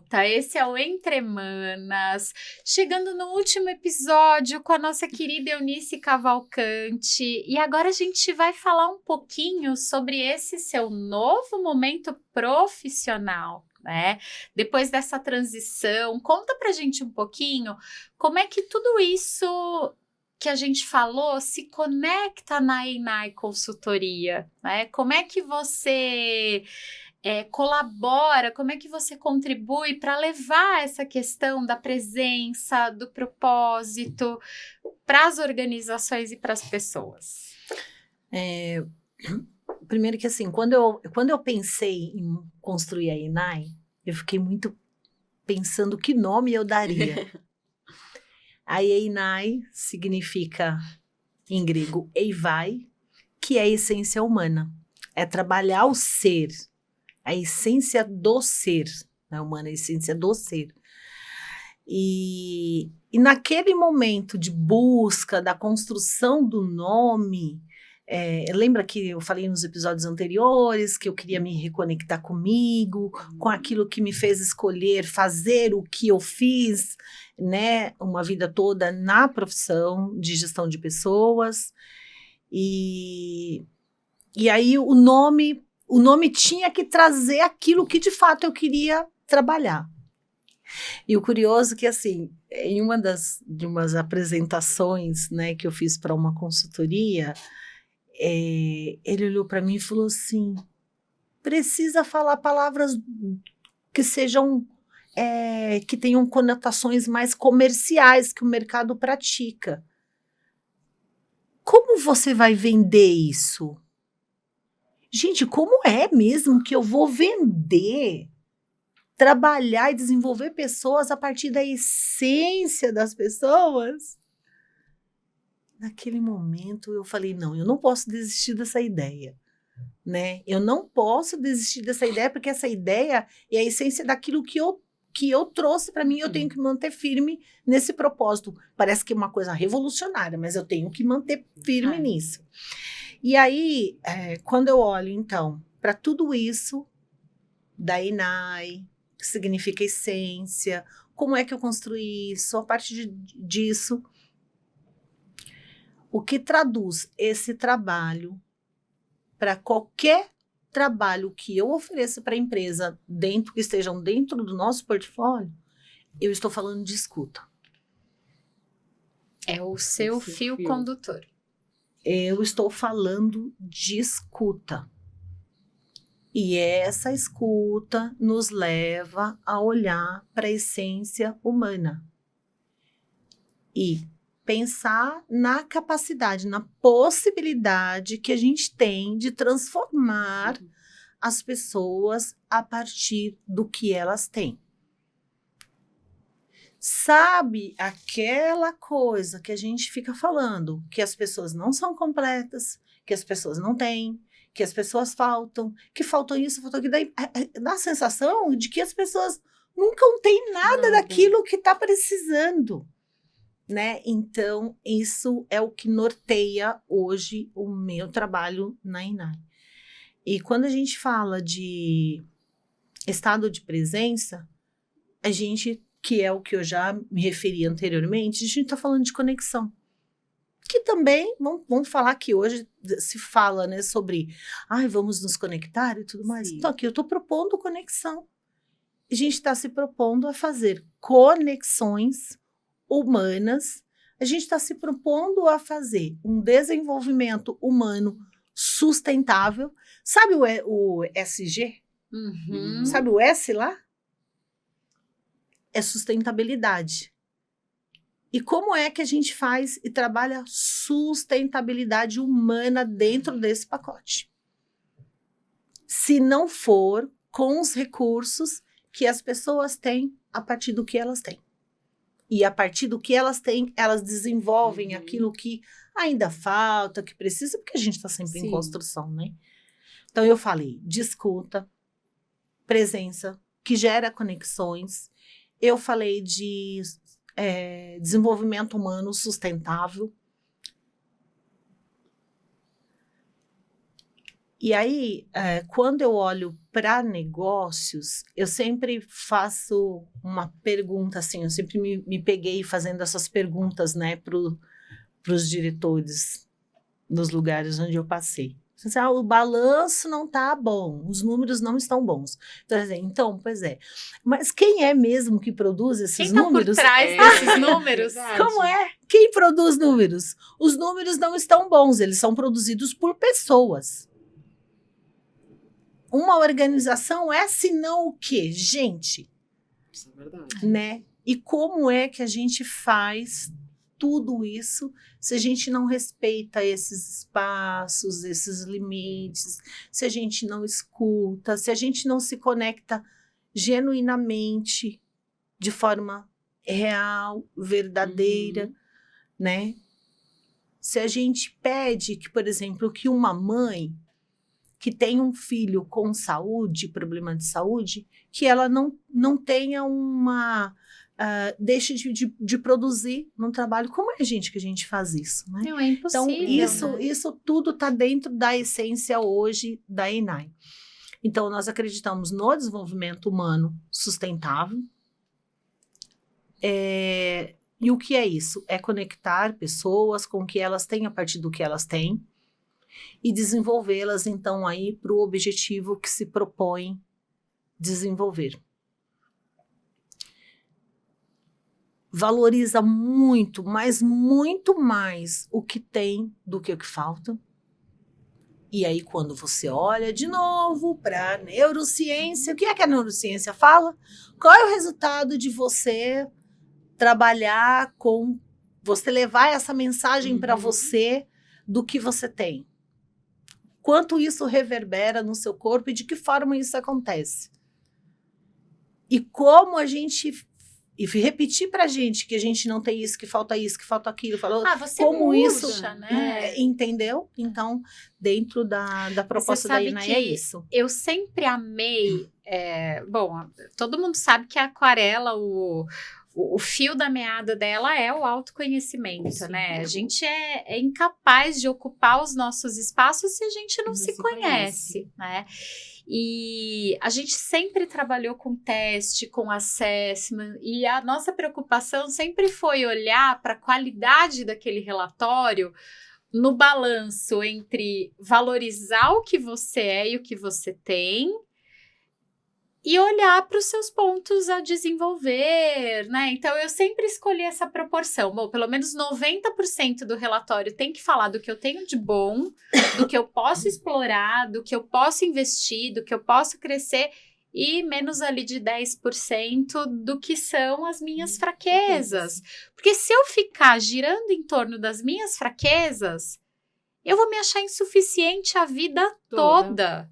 volta, esse é o Entre Manas, chegando no último episódio com a nossa querida Eunice Cavalcante, e agora a gente vai falar um pouquinho sobre esse seu novo momento profissional, né? Depois dessa transição, conta pra gente um pouquinho como é que tudo isso que a gente falou se conecta na ENAI Consultoria, né? Como é que você colabora, como é que você contribui para levar essa questão da presença, do propósito para as organizações e para as pessoas? Primeiro que assim, quando eu pensei em construir a ENAI, eu fiquei muito pensando que nome eu daria. A ENAI significa, em grego, eivai, que é a essência humana. É trabalhar o ser, a essência do ser, né, humana, a essência do ser. E naquele momento de busca, da construção do nome, lembra que eu falei nos episódios anteriores que eu queria me reconectar comigo, com aquilo que me fez escolher fazer o que eu fiz, né, uma vida toda na profissão de gestão de pessoas. E aí o nome tinha que trazer aquilo que de fato eu queria trabalhar. E o curioso é que, assim, em de umas apresentações, né, que eu fiz para uma consultoria, ele olhou para mim e falou assim: precisa falar palavras que sejam, que tenham conotações mais comerciais que o mercado pratica. Como você vai vender isso? Gente, como é mesmo que eu vou vender, trabalhar e desenvolver pessoas a partir da essência das pessoas? Naquele momento eu falei, não, eu não posso desistir dessa ideia, né? Eu não posso desistir dessa ideia, porque essa ideia é a essência daquilo que eu trouxe para mim, eu tenho que manter firme nesse propósito. Parece que é uma coisa revolucionária, mas eu tenho que manter firme nisso. E aí, quando eu olho, então, para tudo isso da ENAI, que significa essência, como é que eu construí isso, a partir disso, o que traduz esse trabalho para qualquer trabalho que eu ofereça para a empresa, que estejam dentro do nosso portfólio, eu estou falando de escuta. É o seu fio condutor. Eu estou falando de escuta. E essa escuta nos leva a olhar para a essência humana. E pensar na capacidade, na possibilidade que a gente tem de transformar as pessoas a partir do que elas têm. Sabe aquela coisa que a gente fica falando, que as pessoas não são completas, que as pessoas não têm, que as pessoas faltam, que faltam isso, faltam aquilo, daí dá a sensação de que as pessoas nunca têm nada daquilo que está precisando, né? Então, isso é o que norteia hoje o meu trabalho na ENAI. E quando a gente fala de estado de presença, a gente, que é o que eu já me referi anteriormente, a gente está falando de conexão. Que também, vamos falar que hoje se fala, né, sobre, vamos nos conectar e tudo mais. Então, aqui eu estou propondo conexão. A gente está se propondo a fazer conexões humanas, a gente está se propondo a fazer um desenvolvimento humano sustentável. Sabe o SG? Uhum. Sabe o S lá? É sustentabilidade. E como é que a gente faz e trabalha sustentabilidade humana dentro desse pacote? Se não for com os recursos que as pessoas têm a partir do que elas têm. E a partir do que elas têm, elas desenvolvem aquilo que ainda falta, que precisa, porque a gente está sempre em construção, né? Então, eu falei de escuta, presença, que gera conexões. Eu falei de desenvolvimento humano sustentável. E aí, quando eu olho para negócios, eu sempre faço uma pergunta, assim, eu sempre me peguei fazendo essas perguntas, né, para os diretores nos lugares onde eu passei. Assim, o balanço não está bom, os números não estão bons. Então, pois é. Mas quem é mesmo que produz esses números? Quem está por trás desses números? Como é? Quem produz números? Os números não estão bons, eles são produzidos por pessoas. Uma organização é senão o quê? Gente. Isso é verdade. Né? E como é que a gente faz tudo isso se a gente não respeita esses espaços, esses limites, se a gente não escuta, se a gente não se conecta genuinamente, de forma real, verdadeira, né? Se a gente pede que, por exemplo, que uma mãe que tem um filho com saúde, problema de saúde, que ela não tenha deixe de produzir num trabalho. Como é, gente, que a gente faz isso, né? Não, é impossível. Então, isso tudo está dentro da essência hoje da ENAI. Então, nós acreditamos no desenvolvimento humano sustentável. E o que é isso? É conectar pessoas com o que elas têm a partir do que elas têm e desenvolvê-las, então, aí para o objetivo que se propõe desenvolver. Valoriza muito, mas muito mais o que tem do que o que falta. E aí, quando você olha de novo para a neurociência, o que é que a neurociência fala? Qual é o resultado de você trabalhar com, você levar essa mensagem para você do que você tem? Quanto isso reverbera no seu corpo e de que forma isso acontece? E como a gente... E repetir pra gente que a gente não tem isso, que falta aquilo. Falou, você como puxa, isso, né? Entendeu? Então, dentro da proposta da ENAI é isso. Eu sempre amei... todo mundo sabe que a aquarela, o fio da meada dela é o autoconhecimento, Sim. né? A gente é incapaz de ocupar os nossos espaços se a gente não se conhece, né? E a gente sempre trabalhou com teste, com assessment, e a nossa preocupação sempre foi olhar para a qualidade daquele relatório no balanço entre valorizar o que você é e o que você tem e olhar para os seus pontos a desenvolver, né? Então, eu sempre escolhi essa proporção. Bom, pelo menos 90% do relatório tem que falar do que eu tenho de bom, do que eu posso explorar, do que eu posso investir, do que eu posso crescer, e menos ali de 10% do que são as minhas fraquezas. Porque se eu ficar girando em torno das minhas fraquezas, eu vou me achar insuficiente a vida toda.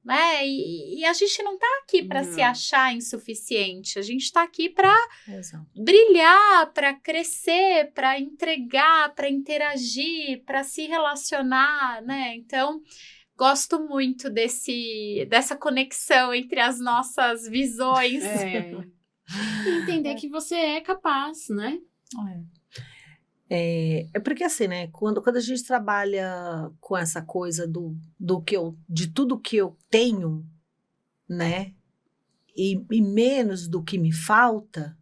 Né? E a gente não está aqui para se achar insuficiente, a gente está aqui para brilhar, para crescer, para entregar, para interagir, para se relacionar, né? Então, gosto muito dessa conexão entre as nossas visões. E entender que você é capaz, né? É porque assim, né, quando a gente trabalha com essa coisa de tudo que eu tenho, né, e menos do que me falta,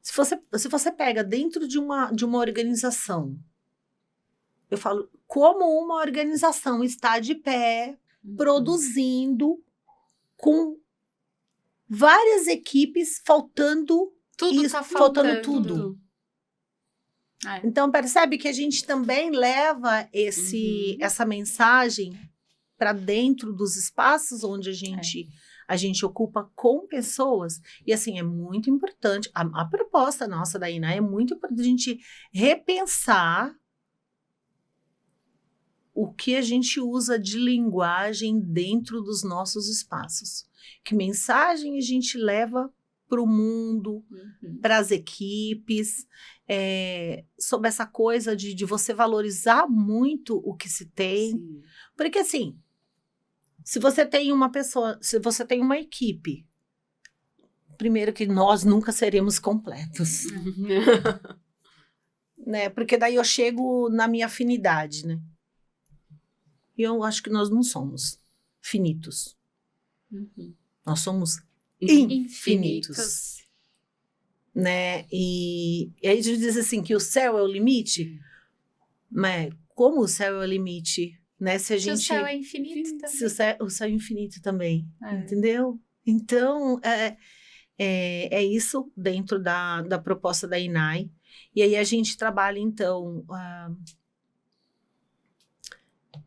se você pega dentro de uma organização, eu falo, como uma organização está de pé, produzindo, com várias equipes faltando faltando tudo. Então, percebe que a gente também leva essa mensagem para dentro dos espaços onde a gente ocupa com pessoas. E, assim, é muito importante. A proposta nossa da ENAI é muito importante a gente repensar o que a gente usa de linguagem dentro dos nossos espaços. Que mensagem a gente leva para o mundo, para as equipes, sobre essa coisa de você valorizar muito o que se tem. Sim. Porque, assim, se você tem uma pessoa, se você tem uma equipe, primeiro que nós nunca seremos completos. Né? Porque daí eu chego na minha afinidade, né? E eu acho que nós não somos finitos. Uhum. Nós somos infinitos. Infinitos. Né? E aí a gente diz assim que o céu é o limite, mas como o céu é o limite, né? Se a Se o gente, céu é infinito também. se o céu é infinito também, É. entendeu? Então é isso dentro da proposta da INAI. E aí a gente trabalha então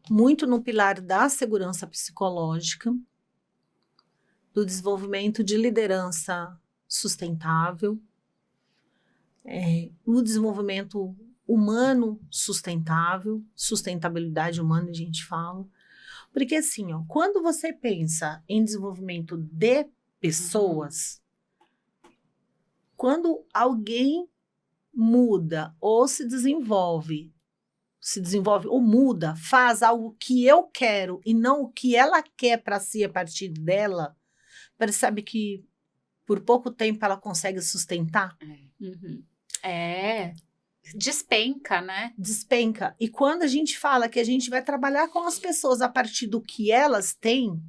muito no pilar da segurança psicológica, do desenvolvimento de liderança sustentável, o desenvolvimento humano sustentável, sustentabilidade humana a gente fala, porque assim, ó, quando você pensa em desenvolvimento de pessoas, quando alguém muda ou se desenvolve ou muda, faz algo que eu quero e não o que ela quer para si a partir dela, percebe que por pouco tempo ela consegue sustentar? Uhum. Despenca, né? Despenca. E quando a gente fala que a gente vai trabalhar com as pessoas a partir do que elas têm,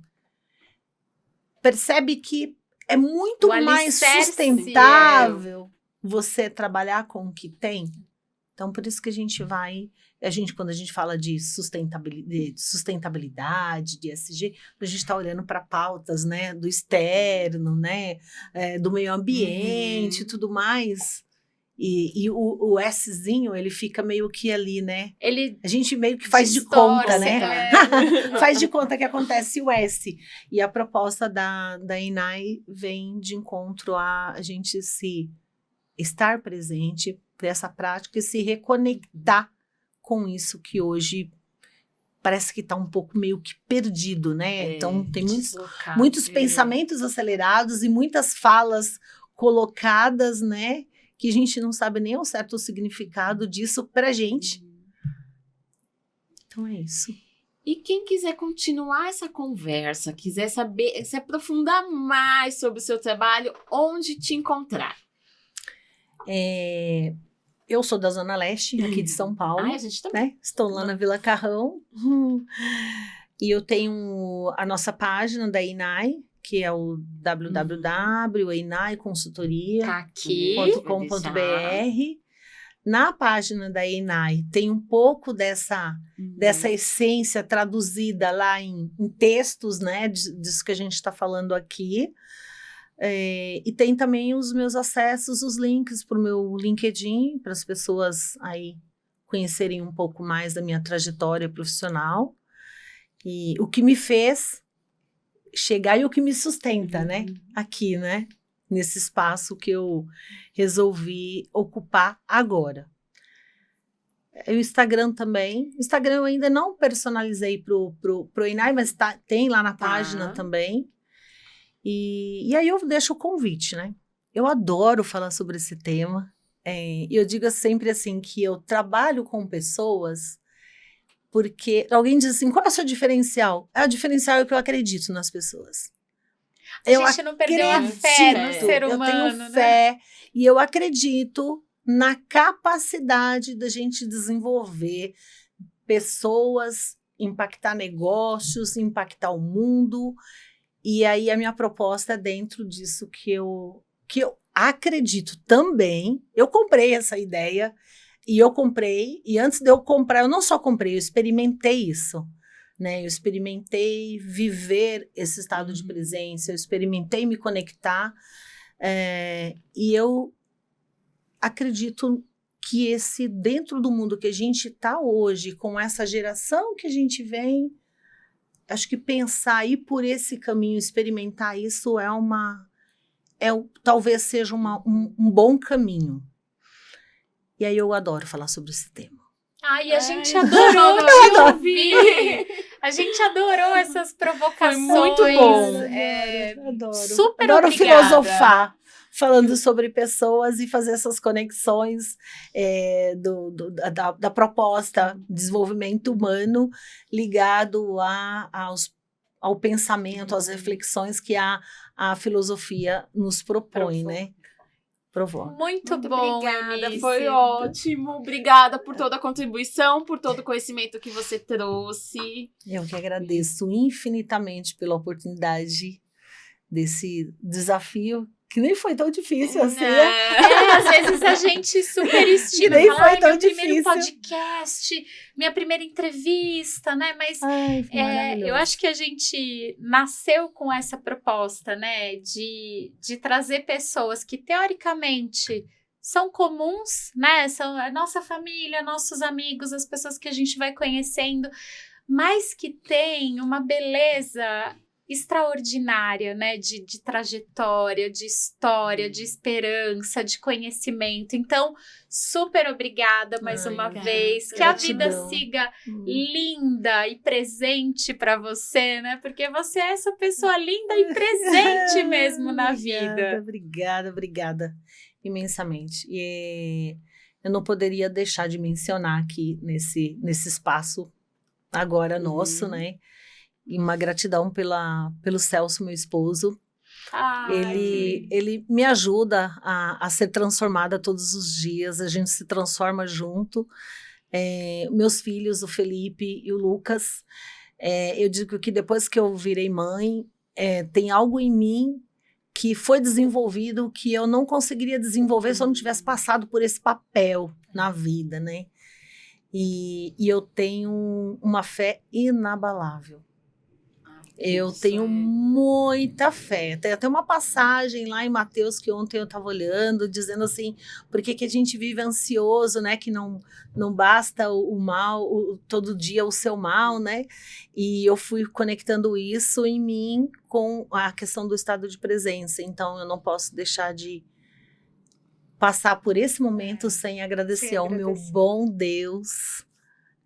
percebe que é muito O mais alicerce, sustentável você trabalhar com o que tem. Então, por isso que quando a gente fala de sustentabilidade, de ESG, a gente está olhando para pautas, né, do externo, né, do meio ambiente e tudo mais. E o Szinho, ele fica meio que ali, né? Ele a gente meio que faz de distorce, conta, né? Faz de conta que acontece o S. E a proposta da INAI vem de encontro a gente se estar presente para essa prática e se reconectar com isso que hoje parece que está um pouco meio que perdido, né? Então, tem muitos pensamentos acelerados e muitas falas colocadas, né? Que a gente não sabe nem ao certo o significado disso pra gente. Então, é isso. E quem quiser continuar essa conversa, quiser saber, se aprofundar mais sobre o seu trabalho, onde te encontrar? Eu sou da Zona Leste, aqui de São Paulo. A gente também. Né? Estou lá na Vila Carrão. E eu tenho a nossa página da INAI, que é o www.inaiconsultoria.com.br. Na página da INAI tem um pouco dessa essência traduzida lá em textos, né, disso que a gente está falando aqui. E tem também os meus acessos, os links para o meu LinkedIn, para as pessoas aí conhecerem um pouco mais da minha trajetória profissional. E o que me fez chegar e o que me sustenta, né? Aqui, né? Nesse espaço que eu resolvi ocupar agora. O Instagram também. O Instagram eu ainda não personalizei pro INAI, mas tem lá na página também. E aí eu deixo o convite, né? Eu adoro falar sobre esse tema. E eu digo sempre assim que eu trabalho com pessoas porque alguém diz assim, qual é o seu diferencial? O diferencial é que eu acredito nas pessoas. A gente não perdeu a fé no ser humano, eu tenho fé, né? E eu acredito na capacidade da gente desenvolver pessoas, impactar negócios, impactar o mundo. E aí a minha proposta é dentro disso que eu acredito também. Eu comprei essa ideia e antes de eu comprar, eu não só comprei, eu experimentei isso, né? Eu experimentei viver esse estado de presença, eu experimentei me conectar, e eu acredito que dentro do mundo que a gente está hoje, com essa geração que a gente vem, acho que pensar ir por esse caminho, experimentar isso talvez seja um bom caminho. E aí eu adoro falar sobre esse tema. Ai, a gente adorou te ouvir. A gente adorou essas provocações. Foi muito bom. Adoro. Super adoro obrigada. Filosofar, falando sobre pessoas e fazer essas conexões da proposta de desenvolvimento humano ligado ao pensamento, às reflexões que a filosofia nos propõe, né? provou. Muito bom, obrigada, Eunice. foi ótimo. Obrigada por toda a contribuição, por todo o conhecimento que você trouxe. Eu que agradeço infinitamente pela oportunidade desse desafio, que nem foi tão difícil assim, né? Às vezes a gente superestima, Nem fala, foi tão meu primeiro difícil." podcast, minha primeira entrevista, né? Mas Ai, foi maravilhoso. eu acho que a gente nasceu com essa proposta, né? De trazer pessoas que, teoricamente, são comuns, né? São a nossa família, nossos amigos, as pessoas que a gente vai conhecendo, mas que têm uma beleza extraordinária, né, de trajetória, de história, de esperança, de conhecimento. Então, super obrigada mais uma vez. Que a vida gratidão. siga linda e presente para você, né? Porque você é essa pessoa linda e presente mesmo na vida. Obrigada imensamente. E eu não poderia deixar de mencionar aqui nesse espaço agora nosso, né? E uma gratidão pelo Celso, meu esposo. Ele me ajuda a ser transformada todos os dias, a gente se transforma junto. Meus filhos, o Felipe e o Lucas, eu digo que depois que eu virei mãe, tem algo em mim que foi desenvolvido que eu não conseguiria desenvolver se eu não tivesse passado por esse papel na vida, né? E eu tenho uma fé inabalável. Eu tenho muita fé. Tem até uma passagem lá em Mateus que ontem eu estava olhando, dizendo assim, por que a gente vive ansioso, né? Que não basta o mal, todo dia o seu mal, né? E eu fui conectando isso em mim com a questão do estado de presença. Então, eu não posso deixar de passar por esse momento sem agradecer ao meu bom Deus,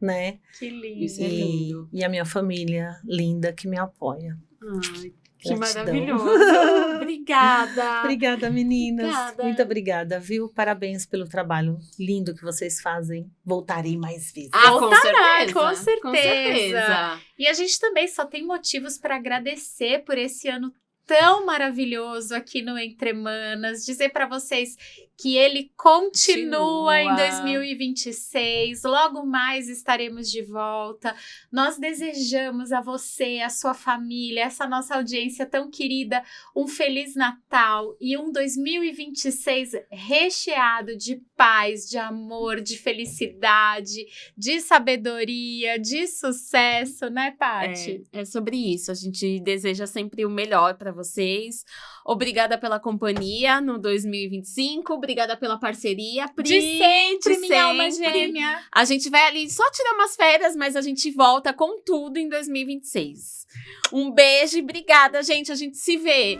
né? Que lindo. Isso é lindo. E a minha família linda que me apoia. Ai, que Gratidão. maravilhoso. Obrigada. Obrigada, meninas. Obrigada. Muito obrigada, viu? Parabéns pelo trabalho lindo que vocês fazem. Voltarei mais vezes. Voltará, com Com certeza. certeza. E a gente também só tem motivos para agradecer por esse ano tão maravilhoso aqui no Entre Manas, dizer para vocês que ele continua em 2026, logo mais estaremos de volta. Nós desejamos a você, a sua família, essa nossa audiência tão querida, um Feliz Natal e um 2026 recheado de paz, de amor, de felicidade, de sabedoria, de sucesso, né, Paty? É sobre isso. A gente deseja sempre o melhor para vocês. Obrigada pela companhia no 2025. Obrigada pela parceria. De sempre, minha alma gêmea. A gente vai ali só tirar umas férias, mas a gente volta com tudo em 2026. Um beijo e obrigada, gente. A gente se vê.